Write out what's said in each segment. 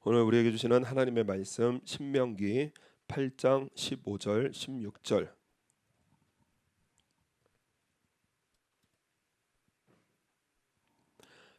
오늘 우리에게 주시는 하나님의 말씀 신명기 8장 15절 16절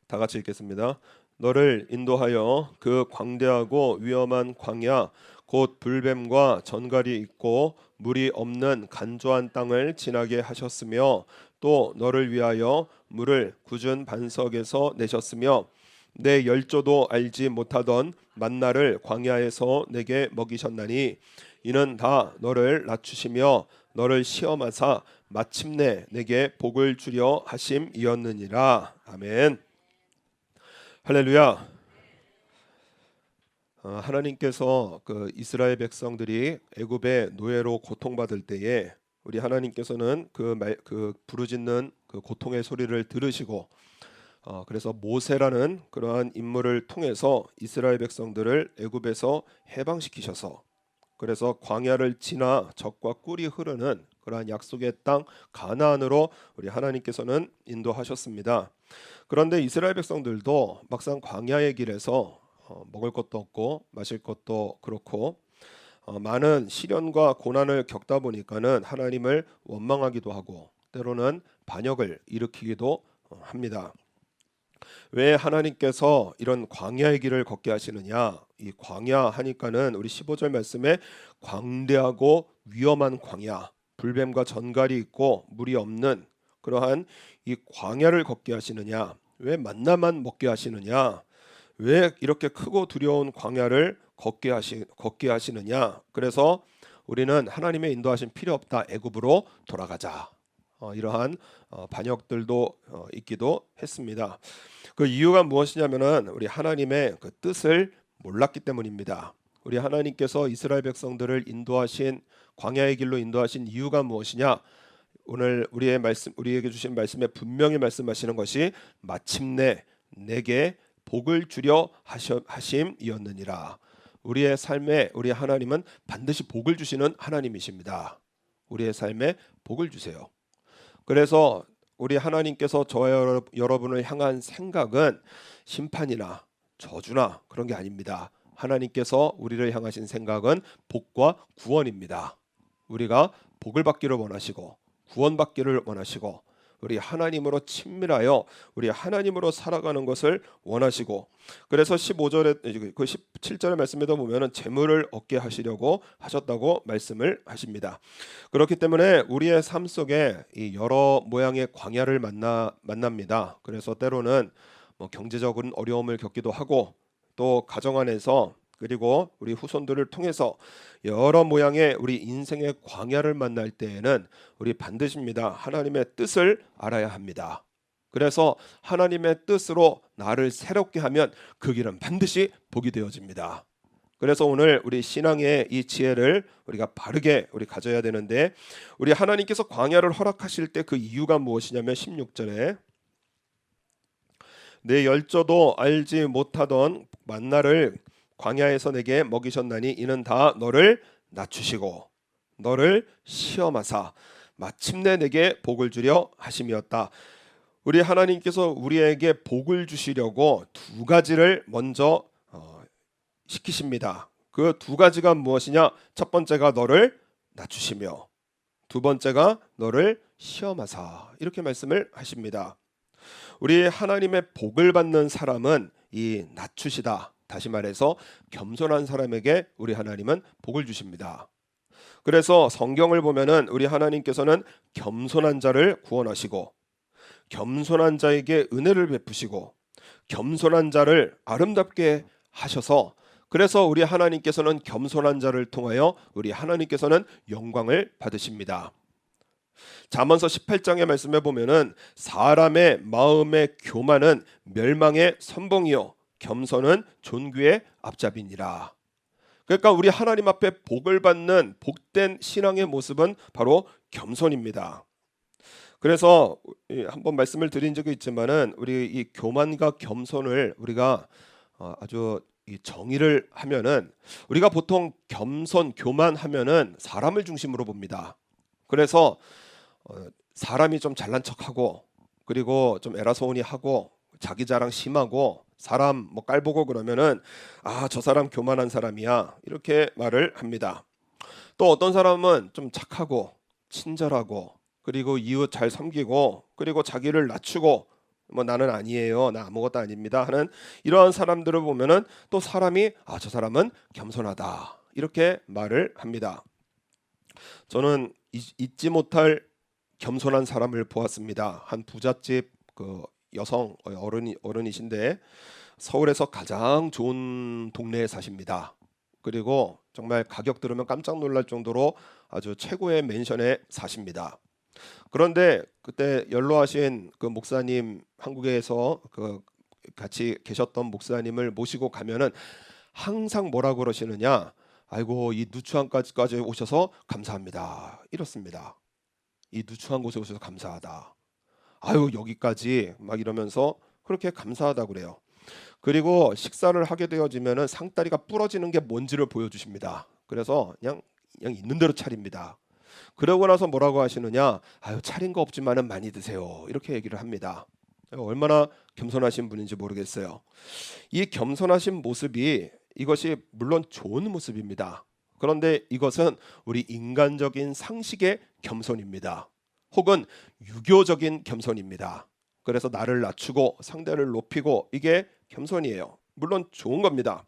다 같이 읽겠습니다. 너를 인도하여 그 광대하고 위험한 광야 곧 불뱀과 전갈이 있고 물이 없는 간조한 땅을 지나게 하셨으며 또 너를 위하여 물을 굳은 반석에서 내셨으며 내 열조도 알지 못하던 만나를 광야에서 내게 먹이셨나니 이는 다 너를 낮추시며 너를 시험하사 마침내 내게 복을 주려 하심이었느니라. 아멘. 할렐루야. 하나님께서 그 이스라엘 백성들이 애굽의 노예로 고통받을 때에 우리 하나님께서는 그 부르짖는 그 고통의 소리를 들으시고 그래서 모세라는 그러한 인물을 통해서 이스라엘 백성들을 애굽에서 해방시키셔서 그래서 광야를 지나 적과 꿀이 흐르는 그러한 약속의 땅 가나안으로 우리 하나님께서는 인도하셨습니다. 그런데 이스라엘 백성들도 막상 광야의 길에서 먹을 것도 없고 마실 것도 그렇고 많은 시련과 고난을 겪다 보니까는 하나님을 원망하기도 하고 때로는 반역을 일으키기도 합니다. 왜 하나님께서 이런 광야의 길을 걷게 하시느냐? 이 광야 하니까는 우리 15절 말씀에 광대하고 위험한 광야, 불뱀과 전갈이 있고 물이 없는 그러한 이 광야를 걷게 하시느냐? 왜 만나만 먹게 하시느냐? 왜 이렇게 크고 두려운 광야를 걷게 하시느냐? 그래서 우리는 하나님의 인도하심 필요 없다. 애굽으로 돌아가자. 이러한 반역들도 있기도 했습니다. 그 이유가 무엇이냐면은 우리 하나님의 그 뜻을 몰랐기 때문입니다. 우리 하나님께서 이스라엘 백성들을 인도하신 광야의 길로 인도하신 이유가 무엇이냐? 오늘 우리에게 주신 말씀에 분명히 말씀하시는 것이 마침내 내게 복을 주려 하심이었느니라. 우리의 삶에 우리 하나님은 반드시 복을 주시는 하나님이십니다. 우리의 삶에 복을 주세요. 그래서 우리 하나님께서 저와 여러분을 향한 생각은 심판이나 저주나 그런 게 아닙니다. 하나님께서 우리를 향하신 생각은 복과 구원입니다. 우리가 복을 받기를 원하시고 구원받기를 원하시고 우리 하나님으로 친밀하여 우리 하나님으로 살아가는 것을 원하시고 그래서 15절에 그 17절의 말씀에도 보면은 재물을 얻게 하시려고 하셨다고 말씀을 하십니다. 그렇기 때문에 우리의 삶 속에 이 여러 모양의 광야를 만납니다. 그래서 때로는 경제적인 어려움을 겪기도 하고 또 가정 안에서 그리고 우리 후손들을 통해서 여러 모양의 우리 인생의 광야를 만날 때에는 우리 반드시입니다. 하나님의 뜻을 알아야 합니다. 그래서 하나님의 뜻으로 나를 새롭게 하면 그 길은 반드시 복이 되어집니다. 그래서 오늘 우리 신앙의 이 지혜를 우리가 바르게 우리 가져야 되는데 우리 하나님께서 광야를 허락하실 때 그 이유가 무엇이냐면 16절에 내 열조도 알지 못하던 만나를 광야에서 내게 먹이셨나니 이는 다 너를 낮추시고 너를 시험하사 마침내 내게 복을 주려 하심이었다. 우리 하나님께서 우리에게 복을 주시려고 두 가지를 먼저 시키십니다. 그 두 가지가 무엇이냐? 첫 번째가 너를 낮추시며 두 번째가 너를 시험하사 이렇게 말씀을 하십니다. 우리 하나님의 복을 받는 사람은 이 낮추시다. 다시 말해서 겸손한 사람에게 우리 하나님은 복을 주십니다. 그래서 성경을 보면은 우리 하나님께서는 겸손한 자를 구원하시고 겸손한 자에게 은혜를 베푸시고 겸손한 자를 아름답게 하셔서 그래서 우리 하나님께서는 겸손한 자를 통하여 우리 하나님께서는 영광을 받으십니다. 잠언서 18장의 말씀에 보면은 사람의 마음의 교만은 멸망의 선봉이요 겸손은 존귀의 앞잡이니라. 그러니까 우리 하나님 앞에 복을 받는 복된 신앙의 모습은 바로 겸손입니다. 그래서 한번 말씀을 드린 적이 있지만은 우리 이 교만과 겸손을 우리가 아주 이 정의를 하면은 우리가 보통 겸손 교만하면은 사람을 중심으로 봅니다. 그래서 사람이 좀 잘난 척하고 그리고 좀 에라소운이 하고 자기 자랑 심하고 사람 뭐 깔보고 그러면은 아, 저 사람 교만한 사람이야 이렇게 말을 합니다. 또 어떤 사람은 좀 착하고 친절하고 그리고 이웃 잘 섬기고 그리고 자기를 낮추고 뭐 나는 아니에요, 나 아무것도 아닙니다 하는 이러한 사람들을 보면은 또 사람이 아, 저 사람은 겸손하다 이렇게 말을 합니다. 저는 잊지 못할 겸손한 사람을 보았습니다. 한 부잣집 그 여성 어른이신데 서울에서 가장 좋은 동네에 사십니다. 그리고 정말 가격 들으면 깜짝 놀랄 정도로 아주 최고의 맨션에 사십니다. 그런데 그때 연로하신 그 목사님, 한국에서 그 같이 계셨던 목사님을 모시고 가면은 항상 뭐라고 그러시느냐, 아이고 이 누추한까지 오셔서 감사합니다 이렇습니다. 이 누추한 곳에 오셔서 감사하다, 아유 여기까지 막 이러면서 그렇게 감사하다 그래요. 그리고 식사를 하게 되어지면은 상다리가 부러지는 게 뭔지를 보여주십니다. 그래서 그냥 있는 대로 차립니다. 그러고 나서 뭐라고 하시느냐, 아유 차린 거 없지만은 많이 드세요 이렇게 얘기를 합니다. 얼마나 겸손하신 분인지 모르겠어요. 이 겸손하신 모습이 이것이 물론 좋은 모습입니다. 그런데 이것은 우리 인간적인 상식의 겸손입니다. 혹은 유교적인 겸손입니다. 그래서 나를 낮추고 상대를 높이고 이게 겸손이에요. 물론 좋은 겁니다.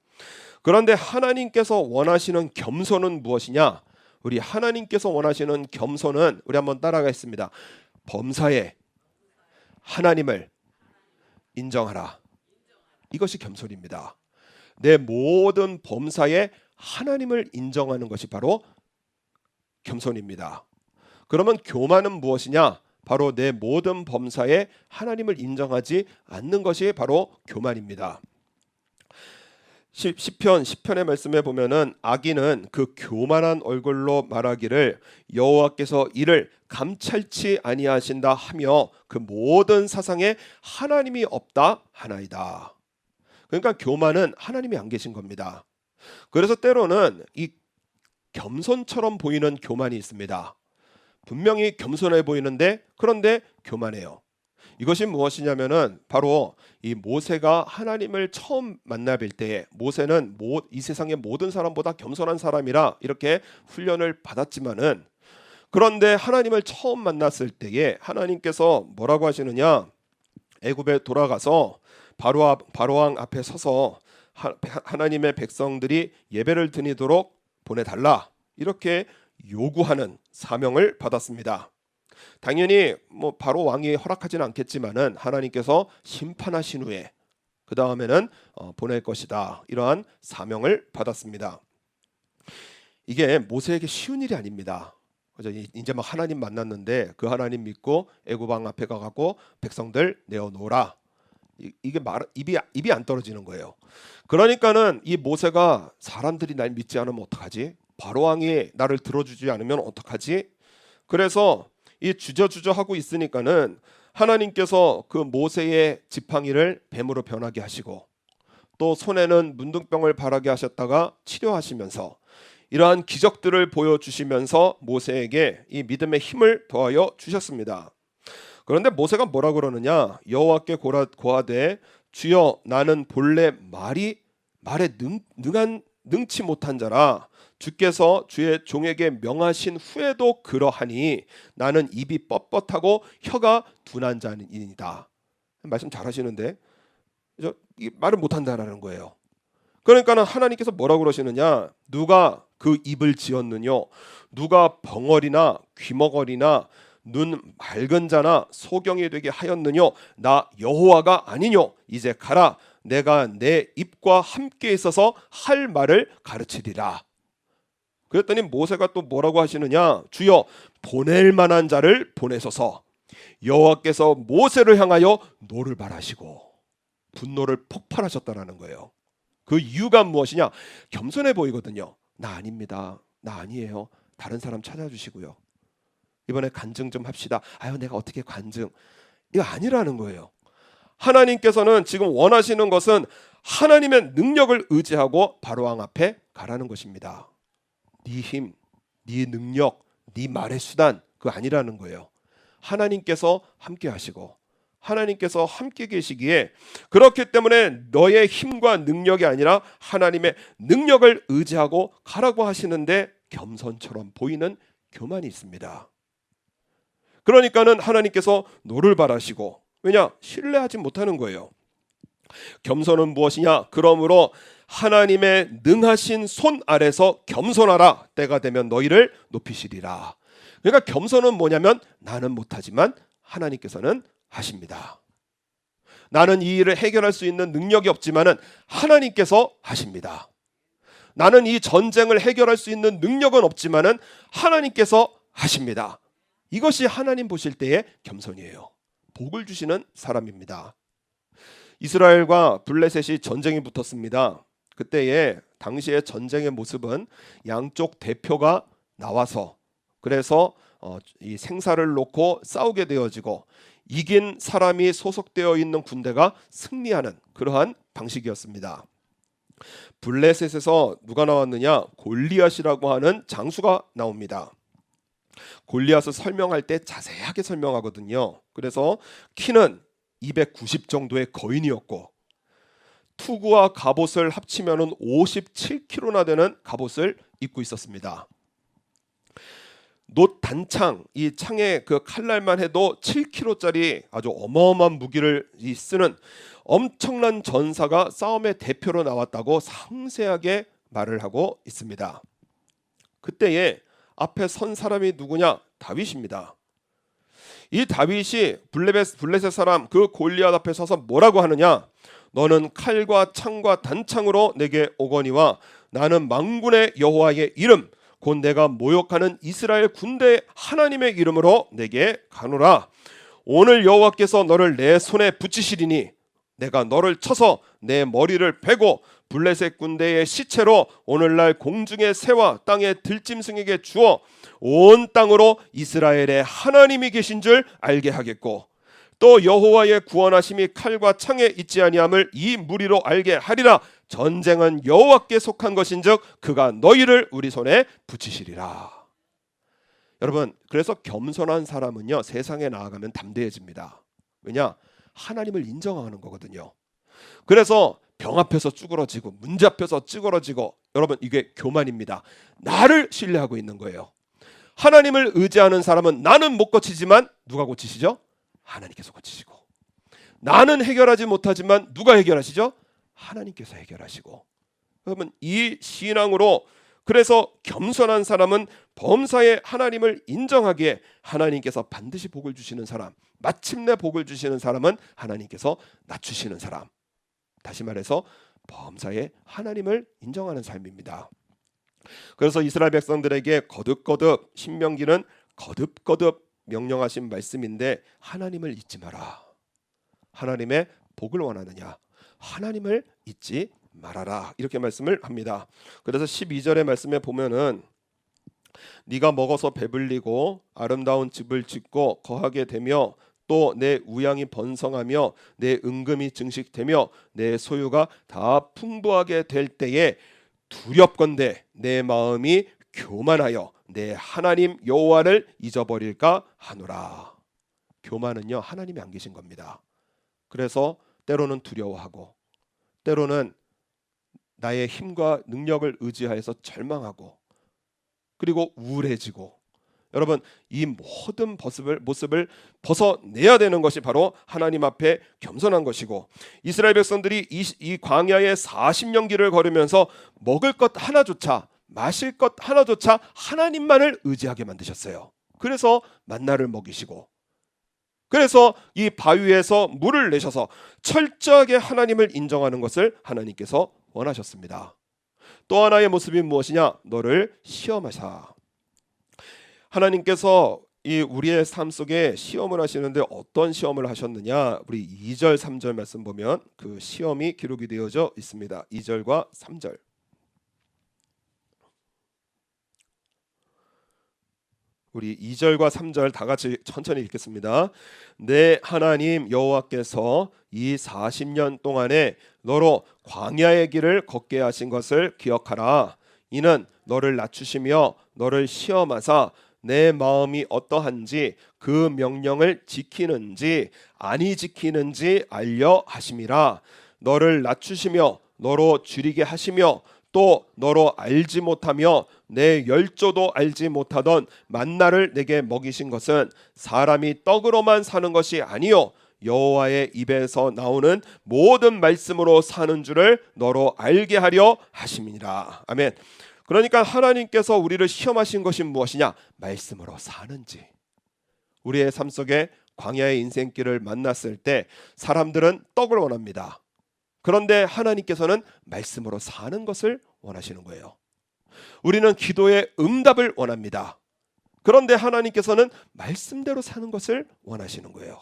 그런데 하나님께서 원하시는 겸손은 무엇이냐? 우리 하나님께서 원하시는 겸손은 우리 한번 따라가겠습니다. 범사에 하나님을 인정하라. 이것이 겸손입니다. 내 모든 범사에 하나님을 인정하는 것이 바로 겸손입니다. 그러면 교만은 무엇이냐? 바로 내 모든 범사에 하나님을 인정하지 않는 것이 바로 교만입니다. 시편 10편의 말씀에 보면은 악인은 그 교만한 얼굴로 말하기를 여호와께서 이를 감찰치 아니하신다 하며 그 모든 사상에 하나님이 없다 하나이다. 그러니까 교만은 하나님이 안 계신 겁니다. 그래서 때로는 이 겸손처럼 보이는 교만이 있습니다. 분명히 겸손해 보이는데 그런데 교만해요. 이것이 무엇이냐면은 바로 이 모세가 하나님을 처음 만나뵐 때에 모세는 이 세상의 모든 사람보다 겸손한 사람이라 이렇게 훈련을 받았지만은 그런데 하나님을 처음 만났을 때에 하나님께서 뭐라고 하시느냐, 애굽에 돌아가서 바로왕 앞에 서서 하나님의 백성들이 예배를 드리도록 보내달라 이렇게 요구하는 사명을 받았습니다. 당연히 뭐 바로 왕이 허락하지는 않겠지만은 하나님께서 심판하신 후에 그 다음에는 보낼 것이다 이러한 사명을 받았습니다. 이게 모세에게 쉬운 일이 아닙니다. 그죠? 이제 막 하나님 만났는데 그 하나님 믿고 애굽 왕 앞에 가고 백성들 내어놓으라. 이게 입이 안 떨어지는 거예요. 그러니까는 이 모세가 사람들이 날 믿지 않으면 어떡하지? 바로 왕이 나를 들어주지 않으면 어떡하지? 그래서 이 주저주저 하고 있으니까는 하나님께서 그 모세의 지팡이를 뱀으로 변하게 하시고 또 손에는 문둥병을 바라게 하셨다가 치료하시면서 이러한 기적들을 보여주시면서 모세에게 이 믿음의 힘을 더하여 주셨습니다. 그런데 모세가 뭐라 그러느냐, 여호와께 고하되 주여 나는 본래 말에 능치 못한 자라 주께서 주의 종에게 명하신 후에도 그러하니 나는 입이 뻣뻣하고 혀가 둔한 자이니이다. 말씀 잘하시는데 말을 못한다라는 거예요. 그러니까는 하나님께서 뭐라고 그러시느냐, 누가 그 입을 지었느냐, 누가 벙어리나 귀머거리나 눈 맑은 자나 소경이 되게 하였느냐, 나 여호와가 아니뇨. 이제 가라, 내가 내 입과 함께 있어서 할 말을 가르치리라. 그랬더니 모세가 또 뭐라고 하시느냐, 주여 보낼 만한 자를 보내소서. 여호와께서 모세를 향하여 노를 발하시고 분노를 폭발하셨다라는 거예요. 그 이유가 무엇이냐, 겸손해 보이거든요. 나 아닙니다, 나 아니에요, 다른 사람 찾아주시고요, 이번에 간증 좀 합시다. 아유 내가 어떻게 간증, 이거 아니라는 거예요. 하나님께서는 지금 원하시는 것은 하나님의 능력을 의지하고 바로왕 앞에 가라는 것입니다. 네 힘, 네 능력, 네 말의 수단 그거 아니라는 거예요. 하나님께서 함께 하시고 하나님께서 함께 계시기에, 그렇기 때문에 너의 힘과 능력이 아니라 하나님의 능력을 의지하고 가라고 하시는데 겸손처럼 보이는 교만이 있습니다. 그러니까는 하나님께서 너를 바라시고, 왜냐? 신뢰하지 못하는 거예요. 겸손은 무엇이냐? 그러므로 하나님의 능하신 손 아래서 겸손하라. 때가 되면 너희를 높이시리라. 그러니까 겸손은 뭐냐면, 나는 못하지만 하나님께서는 하십니다. 나는 이 일을 해결할 수 있는 능력이 없지만은 하나님께서 하십니다. 나는 이 전쟁을 해결할 수 있는 능력은 없지만은 하나님께서 하십니다. 이것이 하나님 보실 때의 겸손이에요. 복을 주시는 사람입니다. 이스라엘과 블레셋이 전쟁이 붙었습니다. 그때에 당시의 전쟁의 모습은 양쪽 대표가 나와서, 그래서 이 생사를 놓고 싸우게 되어지고, 이긴 사람이 소속되어 있는 군대가 승리하는 그러한 방식이었습니다. 블레셋에서 누가 나왔느냐? 골리앗이라고 하는 장수가 나옵니다. 골리앗을 설명할 때 자세하게 설명하거든요. 그래서 키는 290 정도의 거인이었고, 투구와 갑옷을 합치면 57kg나 되는 갑옷을 입고 있었습니다. 놋 단창, 이 창의 그 칼날만 해도 7kg짜리 아주 어마어마한 무기를 쓰는 엄청난 전사가 싸움의 대표로 나왔다고 상세하게 말을 하고 있습니다. 그때에 앞에 선 사람이 누구냐? 다윗입니다. 이 다윗이 블레셋 사람 그 골리앗 앞에 서서 뭐라고 하느냐? 너는 칼과 창과 단창으로 내게 오거니와 나는 만군의 여호와의 이름 곧 내가 모욕하는 이스라엘 군대 하나님의 이름으로 내게 가노라. 오늘 여호와께서 너를 내 손에 붙이시리니 내가 너를 쳐서 내 머리를 베고 블레셋 군대의 시체로 오늘날 공중의 새와 땅의 들짐승에게 주어 온 땅으로 이스라엘의 하나님이 계신 줄 알게 하겠고, 또 여호와의 구원하심이 칼과 창에 있지 아니함을 이 무리로 알게 하리라. 전쟁은 여호와께 속한 것인즉 그가 너희를 우리 손에 붙이시리라. 여러분, 그래서 겸손한 사람은요, 세상에 나아가면 담대해집니다. 왜냐? 하나님을 인정하는 거거든요. 그래서 병 앞에서 쭈그러지고 문제 앞에서 찌그러지고, 여러분, 이게 교만입니다. 나를 신뢰하고 있는 거예요. 하나님을 의지하는 사람은 나는 못 고치지만 누가 고치시죠? 하나님께서 고치시고, 나는 해결하지 못하지만 누가 해결하시죠? 하나님께서 해결하시고. 여러분, 이 신앙으로, 그래서 겸손한 사람은 범사에 하나님을 인정하기에 하나님께서 반드시 복을 주시는 사람, 마침내 복을 주시는 사람은 하나님께서 낮추시는 사람. 다시 말해서 범사에 하나님을 인정하는 삶입니다. 그래서 이스라엘 백성들에게 거듭거듭, 신명기는 거듭거듭 명령하신 말씀인데, 하나님을 잊지 마라. 하나님의 복을 원하느냐? 하나님을 잊지 말아라. 이렇게 말씀을 합니다. 그래서 12절의 말씀에 보면은 네가 먹어서 배불리고 아름다운 집을 짓고 거하게 되며 또 내 우양이 번성하며 내 은금이 증식되며 내 소유가 다 풍부하게 될 때에 두렵건대 내 마음이 교만하여 내 하나님 여호와를 잊어버릴까 하노라. 교만은요, 하나님이 안 계신 겁니다. 그래서 때로는 두려워하고, 때로는 나의 힘과 능력을 의지하여서 절망하고, 그리고 우울해지고. 여러분, 이 모든 모습을 벗어내야 되는 것이 바로 하나님 앞에 겸손한 것이고, 이스라엘 백성들이 이 광야의 40년 길을 걸으면서 먹을 것 하나조차, 마실 것 하나조차 하나님만을 의지하게 만드셨어요. 그래서 만나를 먹이시고, 그래서 이 바위에서 물을 내셔서 철저하게 하나님을 인정하는 것을 하나님께서 원하셨습니다. 또 하나의 모습이 무엇이냐? 너를 시험하사. 하나님께서 이 우리의 삶 속에 시험을 하시는데 어떤 시험을 하셨느냐? 우리 2절 3절 말씀 보면 그 시험이 기록이 되어져 있습니다. 2절과 3절. 우리 2절과 3절 다 같이 천천히 읽겠습니다. 내 하나님 여호와께서 이 40년 동안에 너로 광야의 길을 걷게 하신 것을 기억하라. 이는 너를 낮추시며 너를 시험하사 내 마음이 어떠한지 그 명령을 지키는지 아니 지키는지 알려 하심이라. 너를 낮추시며 너로 줄이게 하시며 또 너로 알지 못하며 내 열조도 알지 못하던 만나를 내게 먹이신 것은 사람이 떡으로만 사는 것이 아니요 여호와의 입에서 나오는 모든 말씀으로 사는 줄을 너로 알게 하려 하심이니라. 아멘. 그러니까 하나님께서 우리를 시험하신 것이 무엇이냐? 말씀으로 사는지. 우리의 삶 속에 광야의 인생길을 만났을 때 사람들은 떡을 원합니다. 그런데 하나님께서는 말씀으로 사는 것을 원하시는 거예요. 우리는 기도의 응답을 원합니다. 그런데 하나님께서는 말씀대로 사는 것을 원하시는 거예요.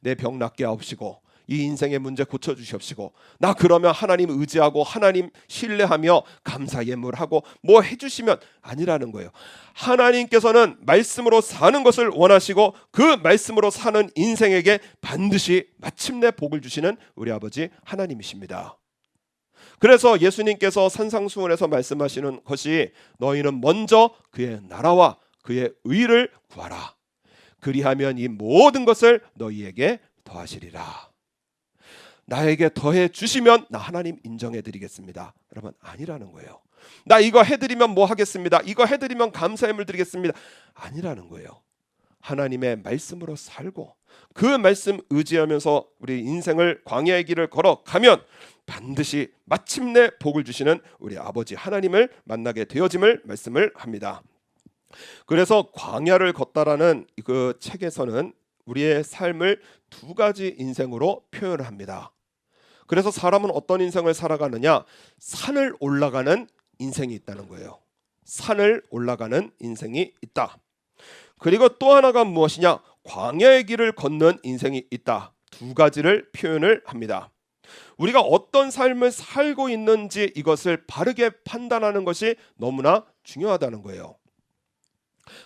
내 병 낫게 하옵시고 이 인생의 문제 고쳐주시옵시고 나 그러면 하나님 의지하고 하나님 신뢰하며 감사 예물하고 뭐 해주시면 아니라는 거예요. 하나님께서는 말씀으로 사는 것을 원하시고 그 말씀으로 사는 인생에게 반드시 마침내 복을 주시는 우리 아버지 하나님이십니다. 그래서 예수님께서 산상수훈에서 말씀하시는 것이 너희는 먼저 그의 나라와 그의 의를 구하라. 그리하면 이 모든 것을 너희에게 더하시리라. 나에게 더해 주시면 나 하나님 인정해 드리겠습니다. 여러분 아니라는 거예요. 나 이거 해드리면 뭐 하겠습니다. 이거 해드리면 감사함을 드리겠습니다. 아니라는 거예요. 하나님의 말씀으로 살고 그 말씀 의지하면서 우리 인생을 광야의 길을 걸어가면 반드시 마침내 복을 주시는 우리 아버지 하나님을 만나게 되어짐을 말씀을 합니다. 그래서 광야를 걷다라는 그 책에서는 우리의 삶을 두 가지 인생으로 표현을 합니다. 그래서 사람은 어떤 인생을 살아가느냐? 산을 올라가는 인생이 있다는 거예요. 산을 올라가는 인생이 있다. 그리고 또 하나가 무엇이냐? 광야의 길을 걷는 인생이 있다. 두 가지를 표현을 합니다. 우리가 어떤 삶을 살고 있는지 이것을 바르게 판단하는 것이 너무나 중요하다는 거예요.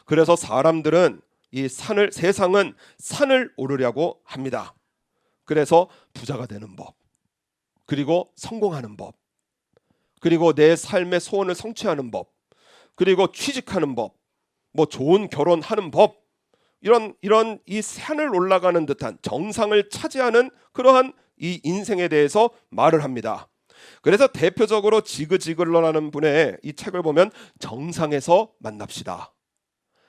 그래서 사람들은 이 세상은 산을 오르려고 합니다. 그래서 부자가 되는 법, 그리고 성공하는 법, 그리고 내 삶의 소원을 성취하는 법, 그리고 취직하는 법, 뭐 좋은 결혼하는 법, 이런 이 산을 올라가는 듯한 정상을 차지하는 그러한 이 인생에 대해서 말을 합니다. 그래서 대표적으로 지그지글러라는 분의 이 책을 보면 정상에서 만납시다.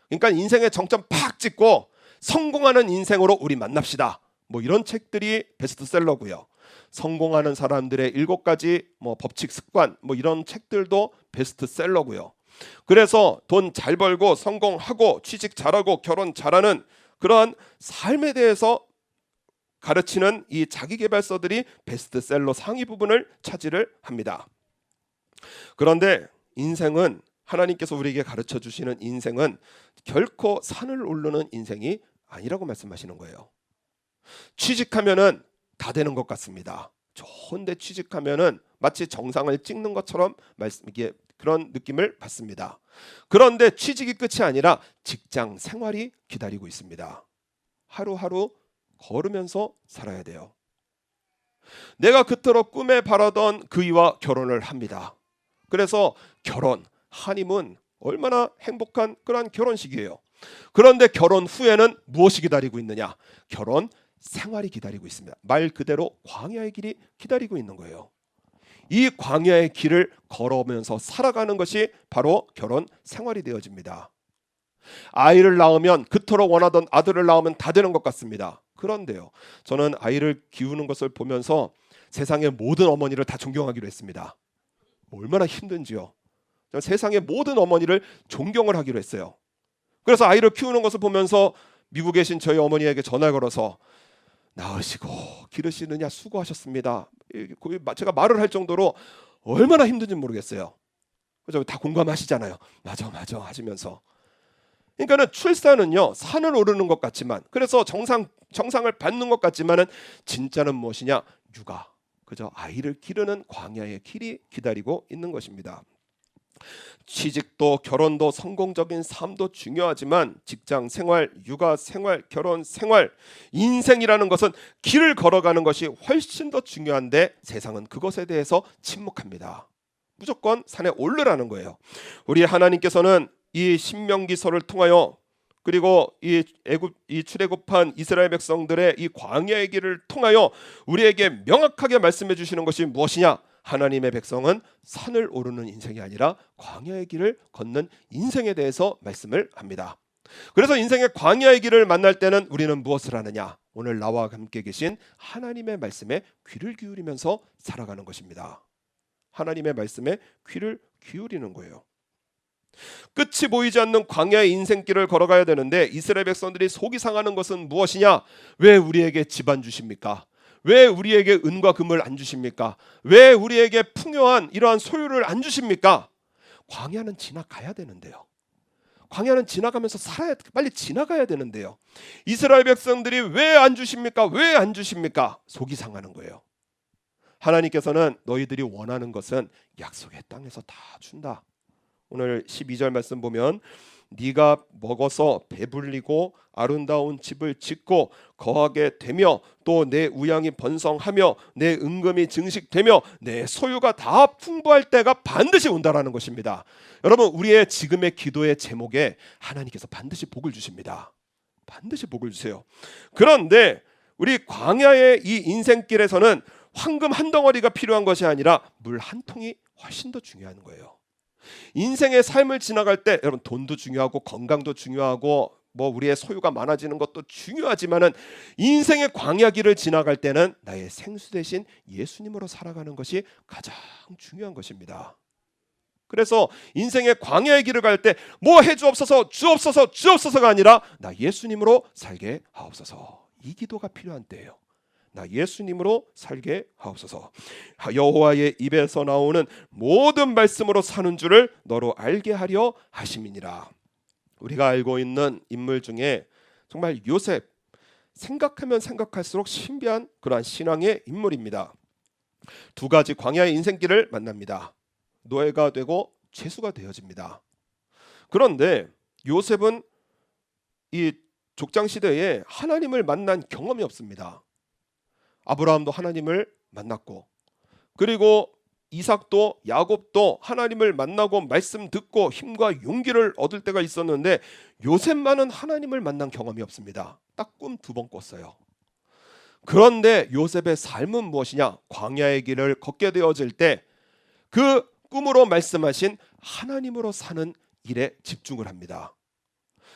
그러니까 인생의 정점 팍 찍고 성공하는 인생으로 우리 만납시다. 뭐 이런 책들이 베스트셀러고요. 성공하는 사람들의 7가지 뭐 법칙 습관 뭐 이런 책들도 베스트셀러고요. 그래서 돈 잘 벌고 성공하고 취직 잘하고 결혼 잘하는 그러한 삶에 대해서 가르치는 이 자기계발서들이 베스트셀러 상위 부분을 차지를 합니다. 그런데 인생은 하나님께서 우리에게 가르쳐 주시는 인생은 결코 산을 오르는 인생이 아니라고 말씀하시는 거예요. 취직하면은 다 되는 것 같습니다. 좋은데 취직하면은 마치 정상을 찍는 것처럼 이게 그런 느낌을 받습니다. 그런데 취직이 끝이 아니라 직장 생활이 기다리고 있습니다. 하루하루 걸으면서 살아야 돼요. 내가 그토록 꿈에 바라던 그이와 결혼을 합니다. 그래서 결혼, 한임은 얼마나 행복한 그런 결혼식이에요. 그런데 결혼 후에는 무엇이 기다리고 있느냐? 결혼 생활이 기다리고 있습니다. 말 그대로 광야의 길이 기다리고 있는 거예요. 이 광야의 길을 걸어오면서 살아가는 것이 바로 결혼 생활이 되어집니다. 아이를 낳으면 그토록 원하던 아들을 낳으면 다 되는 것 같습니다. 그런데요, 저는 아이를 키우는 것을 보면서 세상의 모든 어머니를 다 존경하기로 했습니다. 얼마나 힘든지요. 저는 세상의 모든 어머니를 존경을 하기로 했어요. 그래서 아이를 키우는 것을 보면서 미국에 계신 저희 어머니에게 전화 걸어서 낳으시고 기르시느냐 수고하셨습니다. 제가 말을 할 정도로 얼마나 힘든지 모르겠어요. 그죠? 다 공감하시잖아요. 맞아 하시면서. 그러니까는 출산은요 산을 오르는 것 같지만 그래서 정상을 받는 것 같지만은 진짜는 무엇이냐? 육아. 그죠? 아이를 기르는 광야의 길이 기다리고 있는 것입니다. 취직도 결혼도 성공적인 삶도 중요하지만 직장 생활, 육아 생활, 결혼 생활, 인생이라는 것은 길을 걸어가는 것이 훨씬 더 중요한데 세상은 그것에 대해서 침묵합니다. 무조건 산에 오르라는 거예요. 우리 하나님께서는 이 신명기서를 통하여 그리고 이 출애굽한 이스라엘 백성들의 이 광야의 길을 통하여 우리에게 명확하게 말씀해 주시는 것이 무엇이냐? 하나님의 백성은 산을 오르는 인생이 아니라 광야의 길을 걷는 인생에 대해서 말씀을 합니다. 그래서 인생의 광야의 길을 만날 때는 우리는 무엇을 하느냐? 오늘 나와 함께 계신 하나님의 말씀에 귀를 기울이면서 살아가는 것입니다. 하나님의 말씀에 귀를 기울이는 거예요. 끝이 보이지 않는 광야의 인생길을 걸어가야 되는데 이스라엘 백성들이 속이 상하는 것은 무엇이냐? 왜 우리에게 집 안 주십니까? 왜 우리에게 은과 금을 안 주십니까? 왜 우리에게 풍요한 이러한 소유를 안 주십니까? 광야는 지나가야 되는데요. 광야는 지나가면서 빨리 지나가야 되는데요. 이스라엘 백성들이 왜 안 주십니까? 왜 안 주십니까? 속이 상하는 거예요. 하나님께서는 너희들이 원하는 것은 약속의 땅에서 다 준다. 오늘 12절 말씀 보면 네가 먹어서 배불리고 아름다운 집을 짓고 거하게 되며 또 내 우양이 번성하며 내 은금이 증식되며 내 소유가 다 풍부할 때가 반드시 온다라는 것입니다. 여러분, 우리의 지금의 기도의 제목에 하나님께서 반드시 복을 주십니다. 반드시 복을 주세요. 그런데 우리 광야의 이 인생길에서는 황금 한 덩어리가 필요한 것이 아니라 물 한 통이 훨씬 더 중요한 거예요. 인생의 삶을 지나갈 때 여러분, 돈도 중요하고 건강도 중요하고 뭐 우리의 소유가 많아지는 것도 중요하지만은 인생의 광야길을 지나갈 때는 나의 생수 대신 예수님으로 살아가는 것이 가장 중요한 것입니다. 그래서 인생의 광야의 길을 갈 때 뭐 해주옵소서 주옵소서 주옵소서가 아니라 나 예수님으로 살게 하옵소서, 이 기도가 필요한 때예요. 나 예수님으로 살게 하옵소서. 여호와의 입에서 나오는 모든 말씀으로 사는 줄을 너로 알게 하려 하심이니라. 우리가 알고 있는 인물 중에 정말 요셉, 생각하면 생각할수록 신비한 그러한 신앙의 인물입니다. 두 가지 광야의 인생길을 만납니다. 노예가 되고 죄수가 되어집니다. 그런데 요셉은 이 족장 시대에 하나님을 만난 경험이 없습니다. 아브라함도 하나님을 만났고 그리고 이삭도 야곱도 하나님을 만나고 말씀 듣고 힘과 용기를 얻을 때가 있었는데 요셉만은 하나님을 만난 경험이 없습니다. 딱 꿈 2번 꿨어요. 그런데 요셉의 삶은 무엇이냐? 광야의 길을 걷게 되어질 때 그 꿈으로 말씀하신 하나님으로 사는 일에 집중을 합니다.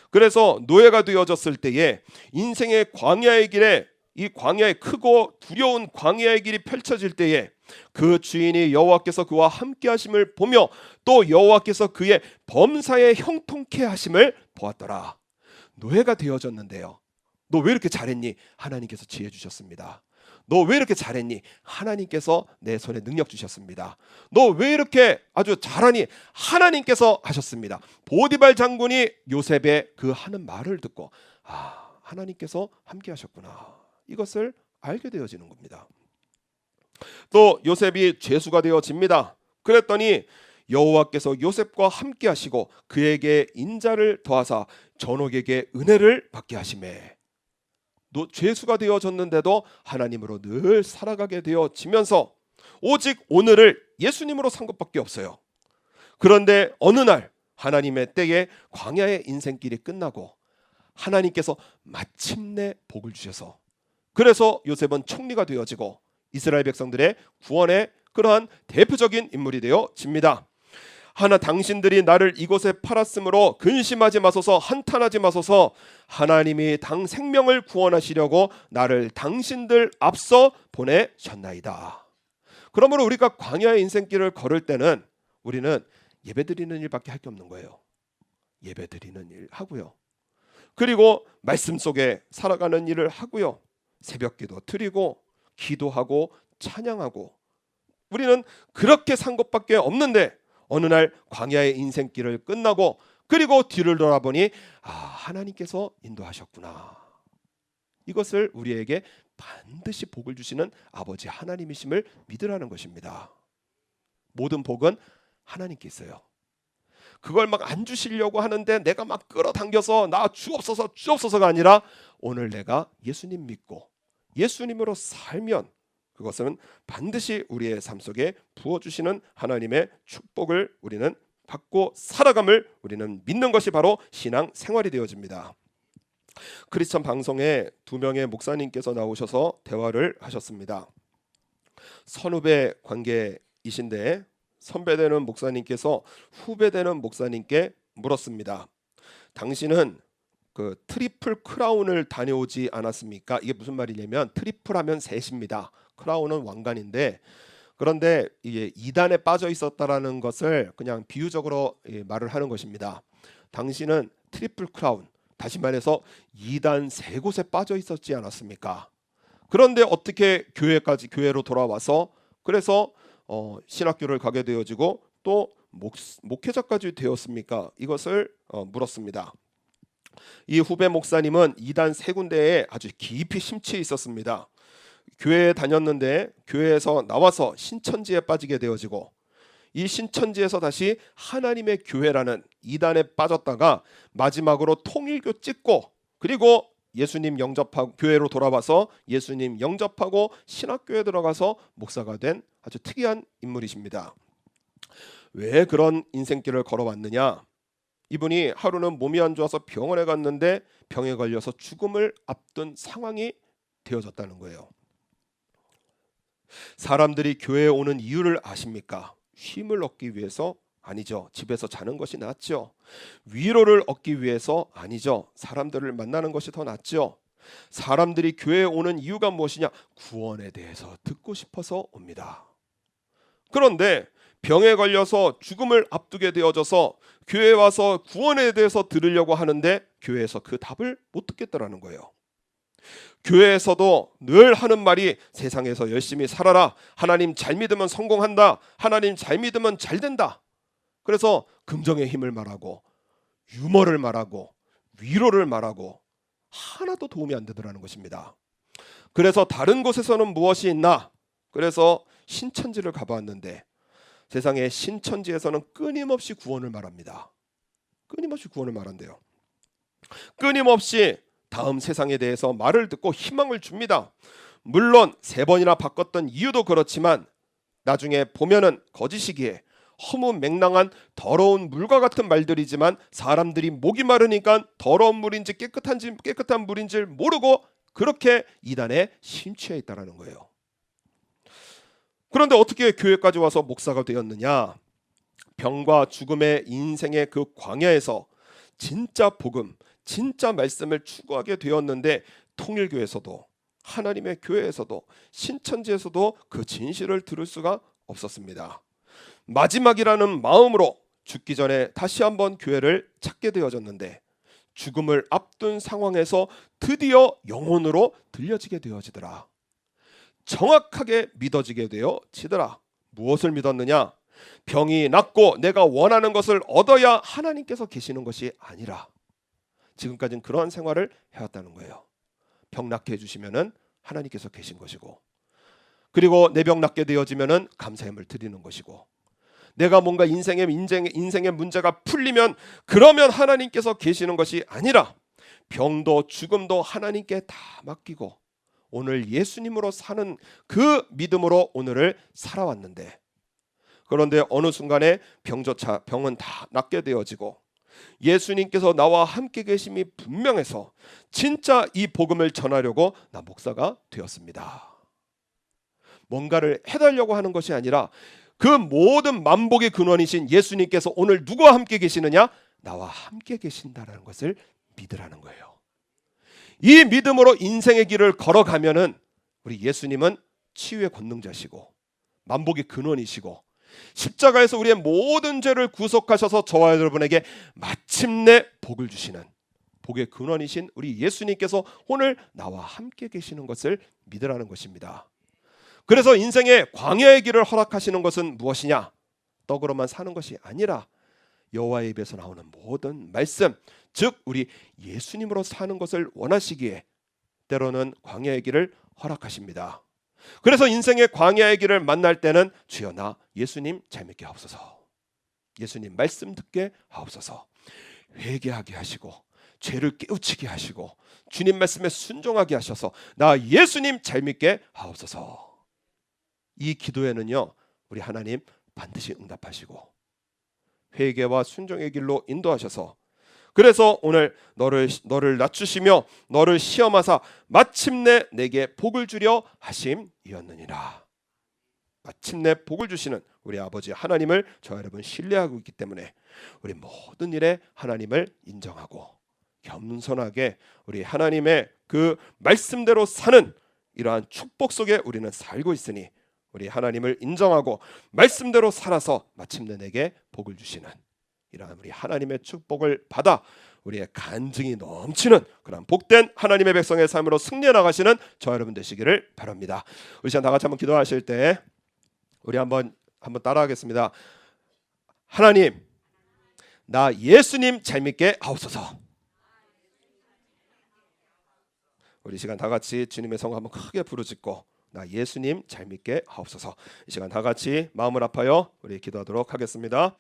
그래서 노예가 되어졌을 때에 인생의 광야의 길에 이 광야의 크고 두려운 광야의 길이 펼쳐질 때에 그 주인이 여호와께서 그와 함께 하심을 보며 또 여호와께서 그의 범사에 형통케 하심을 보았더라. 노예가 되어졌는데요, 너 왜 이렇게 잘했니? 하나님께서 지혜 주셨습니다. 너 왜 이렇게 잘했니? 하나님께서 내 손에 능력 주셨습니다. 너 왜 이렇게 아주 잘하니? 하나님께서 하셨습니다. 보디발 장군이 요셉의 그 하는 말을 듣고 하나님께서 함께 하셨구나, 이것을 알게 되어지는 겁니다. 또 요셉이 죄수가 되어집니다. 그랬더니 여호와께서 요셉과 함께 하시고 그에게 인자를 더하사 전옥에게 은혜를 받게 하시매 죄수가 되어졌는데도 하나님으로 늘 살아가게 되어지면서 오직 오늘을 예수님으로 산 것밖에 없어요. 그런데 어느 날 하나님의 때에 광야의 인생길이 끝나고 하나님께서 마침내 복을 주셔서 그래서 요셉은 총리가 되어지고 이스라엘 백성들의 구원의 그러한 대표적인 인물이 되어집니다. 당신들이 나를 이곳에 팔았으므로 근심하지 마소서, 한탄하지 마소서. 하나님이 당 생명을 구원하시려고 나를 당신들 앞서 보내셨나이다. 그러므로 우리가 광야의 인생길을 걸을 때는 우리는 예배드리는 일밖에 할 게 없는 거예요. 예배드리는 일 하고요, 그리고 말씀 속에 살아가는 일을 하고요, 새벽기도 드리고 기도하고 찬양하고 우리는 그렇게 산 것밖에 없는데 어느 날 광야의 인생길을 끝나고 그리고 뒤를 돌아보니 하나님께서 인도하셨구나, 이것을 우리에게 반드시 복을 주시는 아버지 하나님이심을 믿으라는 것입니다. 모든 복은 하나님께 있어요. 그걸 막 안 주시려고 하는데 내가 막 끌어당겨서 나 주옵소서 주옵소서가 아니라 오늘 내가 예수님 믿고 예수님으로 살면 그것은 반드시 우리의 삶 속에 부어주시는 하나님의 축복을 우리는 받고 살아감을 우리는 믿는 것이 바로 신앙 생활이 되어집니다. 크리스천 방송에 두 명의 목사님께서 나오셔서 대화를 하셨습니다. 선후배 관계이신데 선배되는 목사님께서 후배되는 목사님께 물었습니다. 당신은 그 트리플 크라운을 다녀오지 않았습니까? 이게 무슨 말이냐면 트리플 하면 셋입니다. 크라운은 왕관인데, 그런데 이게 2단에 빠져 있었다라는 것을 그냥 비유적으로 말을 하는 것입니다. 당신은 트리플 크라운, 다시 말해서 2단 세 곳에 빠져 있었지 않았습니까? 그런데 어떻게 교회로 돌아와서 그래서 신학교를 가게 되어지고 또 목회자까지 되었습니까? 이것을 물었습니다. 이 후배 목사님은 2단 세 군데에 아주 깊이 심취해 있었습니다. 교회에 다녔는데 교회에서 나와서 신천지에 빠지게 되어지고 이 신천지에서 다시 하나님의 교회라는 2단에 빠졌다가 마지막으로 통일교 찍고 그리고 예수님 영접하고 교회로 돌아와서 예수님 영접하고 신학교에 들어가서 목사가 된 아주 특이한 인물이십니다. 왜 그런 인생길을 걸어왔느냐? 이분이 하루는 몸이 안 좋아서 병원에 갔는데 병에 걸려서 죽음을 앞둔 상황이 되어졌다는 거예요. 사람들이 교회에 오는 이유를 아십니까? 쉼을 얻기 위해서? 아니죠. 집에서 자는 것이 낫죠. 위로를 얻기 위해서? 아니죠. 사람들을 만나는 것이 더 낫죠. 사람들이 교회에 오는 이유가 무엇이냐? 구원에 대해서 듣고 싶어서 옵니다. 그런데 병에 걸려서 죽음을 앞두게 되어져서 교회에 와서 구원에 대해서 들으려고 하는데 교회에서 그 답을 못 듣겠다라는 거예요. 교회에서도 늘 하는 말이 세상에서 열심히 살아라. 하나님 잘 믿으면 성공한다. 하나님 잘 믿으면 잘 된다. 그래서 긍정의 힘을 말하고 유머를 말하고 위로를 말하고 하나도 도움이 안 되더라는 것입니다. 그래서 다른 곳에서는 무엇이 있나? 그래서 신천지를 가봤는데 세상에 신천지에서는 끊임없이 구원을 말합니다. 끊임없이 구원을 말한대요. 끊임없이 다음 세상에 대해서 말을 듣고 희망을 줍니다. 물론 3번이나 바꿨던 이유도 그렇지만 나중에 보면은 거짓이기에 허무맹랑한 더러운 물과 같은 말들이지만 사람들이 목이 마르니까 더러운 물인지 깨끗한 물인지 모르고 그렇게 이단에 심취해 있다는 거예요. 그런데 어떻게 교회까지 와서 목사가 되었느냐? 병과 죽음의 인생의 그 광야에서 진짜 복음, 진짜 말씀을 추구하게 되었는데 통일교에서도 하나님의 교회에서도 신천지에서도 그 진실을 들을 수가 없었습니다. 마지막이라는 마음으로 죽기 전에 다시 한번 교회를 찾게 되어졌는데 죽음을 앞둔 상황에서 드디어 영혼으로 들려지게 되어지더라. 정확하게 믿어지게 되어지더라. 무엇을 믿었느냐? 병이 낫고 내가 원하는 것을 얻어야 하나님께서 계시는 것이 아니라 지금까지는 그러한 생활을 해왔다는 거예요. 병 낫게 해주시면은 하나님께서 계신 것이고, 그리고 내 병 낫게 되어지면은 감사함을 드리는 것이고, 내가 뭔가 인생의 문제가 풀리면 그러면 하나님께서 계시는 것이 아니라 병도 죽음도 하나님께 다 맡기고 오늘 예수님으로 사는 그 믿음으로 오늘을 살아왔는데, 그런데 어느 순간에 병은 다 낫게 되어지고 예수님께서 나와 함께 계심이 분명해서 진짜 이 복음을 전하려고 나 목사가 되었습니다. 뭔가를 해달라고 하는 것이 아니라 그 모든 만복의 근원이신 예수님께서 오늘 누구와 함께 계시느냐? 나와 함께 계신다는 것을 믿으라는 거예요. 이 믿음으로 인생의 길을 걸어가면은 우리 예수님은 치유의 권능자시고 만복의 근원이시고 십자가에서 우리의 모든 죄를 구속하셔서 저와 여러분에게 마침내 복을 주시는 복의 근원이신 우리 예수님께서 오늘 나와 함께 계시는 것을 믿으라는 것입니다. 그래서 인생의 광야의 길을 허락하시는 것은 무엇이냐? 떡으로만 사는 것이 아니라 여호와의 입에서 나오는 모든 말씀, 즉 우리 예수님으로 사는 것을 원하시기에 때로는 광야의 길을 허락하십니다. 그래서 인생의 광야의 길을 만날 때는 주여 나 예수님 잘 믿게 하옵소서, 예수님 말씀 듣게 하옵소서, 회개하게 하시고 죄를 깨우치게 하시고 주님 말씀에 순종하게 하셔서 나 예수님 잘 믿게 하옵소서. 이 기도에는요 우리 하나님 반드시 응답하시고 회개와 순종의 길로 인도하셔서 그래서 오늘 너를 낮추시며 너를 시험하사 마침내 내게 복을 주려 하심이었느니라. 마침내 복을 주시는 우리 아버지 하나님을 저 여러분 신뢰하고 있기 때문에 우리 모든 일에 하나님을 인정하고 겸손하게 우리 하나님의 그 말씀대로 사는 이러한 축복 속에 우리는 살고 있으니 우리 하나님을 인정하고 말씀대로 살아서 마침내 내게 복을 주시는 이러한 우리 하나님의 축복을 받아 우리의 간증이 넘치는 그런 복된 하나님의 백성의 삶으로 승리해 나가시는 저 여러분 되시기를 바랍니다. 우리 시간 다 같이 한번 기도하실 때 우리 한번 따라하겠습니다. 하나님, 나 예수님 잘 믿게 하옵소서. 우리 시간 다 같이 주님의 성을 한번 크게 부르짖고 나 예수님 잘 믿게 하옵소서. 이 시간 다 같이 마음을 아파요 우리 기도하도록 하겠습니다.